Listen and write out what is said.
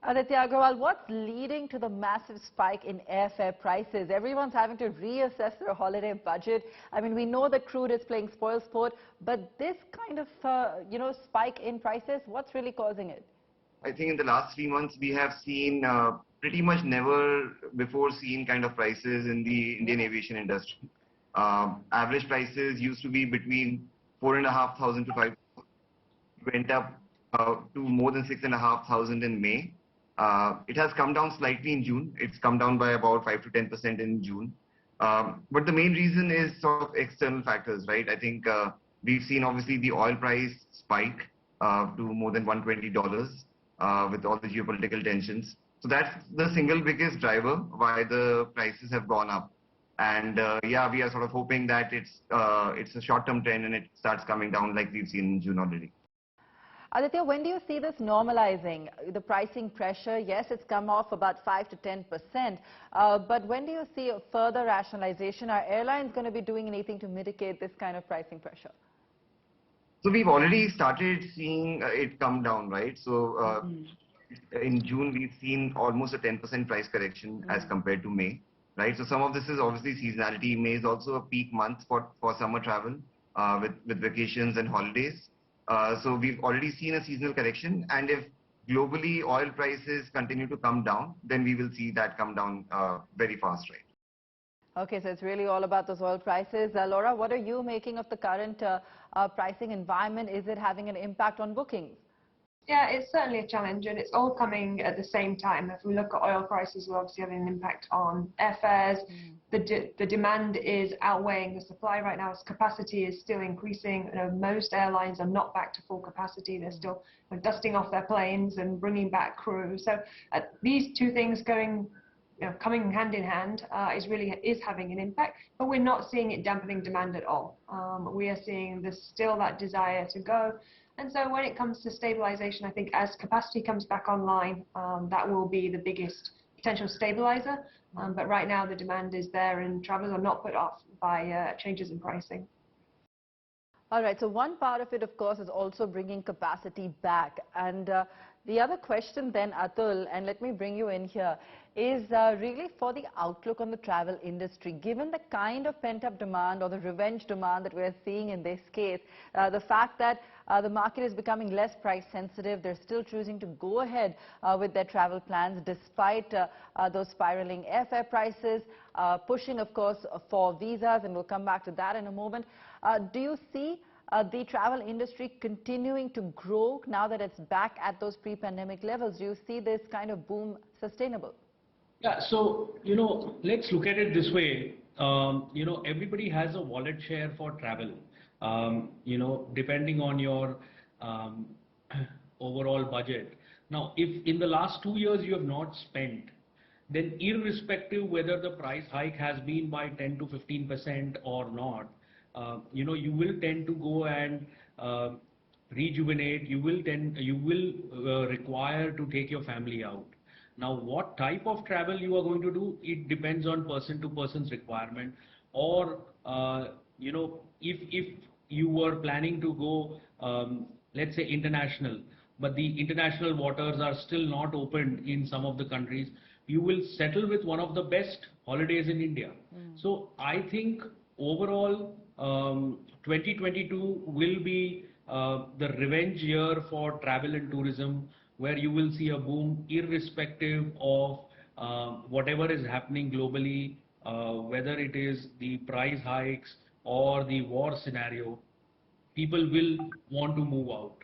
Aditya Agarwal, what's leading to the massive spike in airfare prices? Everyone's having to reassess their holiday budget. I mean, we know that crude is playing spoilsport, but this kind of, spike in prices, what's really causing it? I think in the last 3 months, we have seen pretty much never before seen kind of prices in the Indian aviation industry. Average prices used to be between 4,500 to 5,000. Went up to more than 6,500 in May. It has come down slightly in June. It's come down by about 5 to 10% in June. But the main reason is sort of external factors, right? I think we've seen obviously the oil price spike to more than $120 with all the geopolitical tensions. So that's the single biggest driver why the prices have gone up. And yeah, we are sort of hoping that it's a short-term trend and it starts coming down like we've seen in June already. Aditya, when do you see this normalizing? The pricing pressure, yes, it's come off about 5 to 10%, but when do you see a further rationalization? Are airlines going to be doing anything to mitigate this kind of pricing pressure? So we've already started seeing it come down, right? So in June, we've seen almost a 10% price correction as compared to May, right? So some of this is obviously seasonality. May is also a peak month for summer travel with vacations and holidays. So we've already seen a seasonal correction, and if globally oil prices continue to come down, then we will see that come down very fast, right? Okay, so it's really all about those oil prices. Laura, what are you making of the current pricing environment? Is it having an impact on bookings? Yeah, it's certainly a challenge, and it's all coming at the same time. If we look at oil prices, we're obviously having an impact on airfares. The demand is outweighing the supply right now. As capacity is still increasing. Most airlines are not back to full capacity. They're still dusting off their planes and bringing back crew. So these two things coming hand in hand is having an impact, but we're not seeing it dampening demand at all. We are seeing still that desire to go. And so when it comes to stabilization, I think as capacity comes back online, that will be the biggest potential stabilizer. But right now the demand is there and travelers are not put off by changes in pricing. All right, so one part of it, of course, is also bringing capacity back. And the other question then, Atul, and let me bring you in here, is really for the outlook on the travel industry. Given the kind of pent-up demand or the revenge demand that we're seeing in this case, the fact that the market is becoming less price sensitive, they're still choosing to go ahead with their travel plans despite those spiraling airfare prices, pushing, of course, for visas, and we'll come back to that in a moment. Do you see the travel industry continuing to grow now that it's back at those pre-pandemic levels? Do you see this kind of boom sustainable? Yeah, so, let's look at it this way. Everybody has a wallet share for travel, depending on your overall budget. Now, if in the last 2 years you have not spent, then irrespective whether the price hike has been by 10 to 15% or not, you will tend to go and rejuvenate. You will require to take your family out. Now, what type of travel you are going to do, it depends on person to person's requirement. Or, if you were planning to go, let's say international, but the international waters are still not open in some of the countries, you will settle with one of the best holidays in India. So I think overall, 2022 will be the revenge year for travel and tourism, where you will see a boom irrespective of whatever is happening globally, whether it is the price hikes or the war scenario. People will want to move out.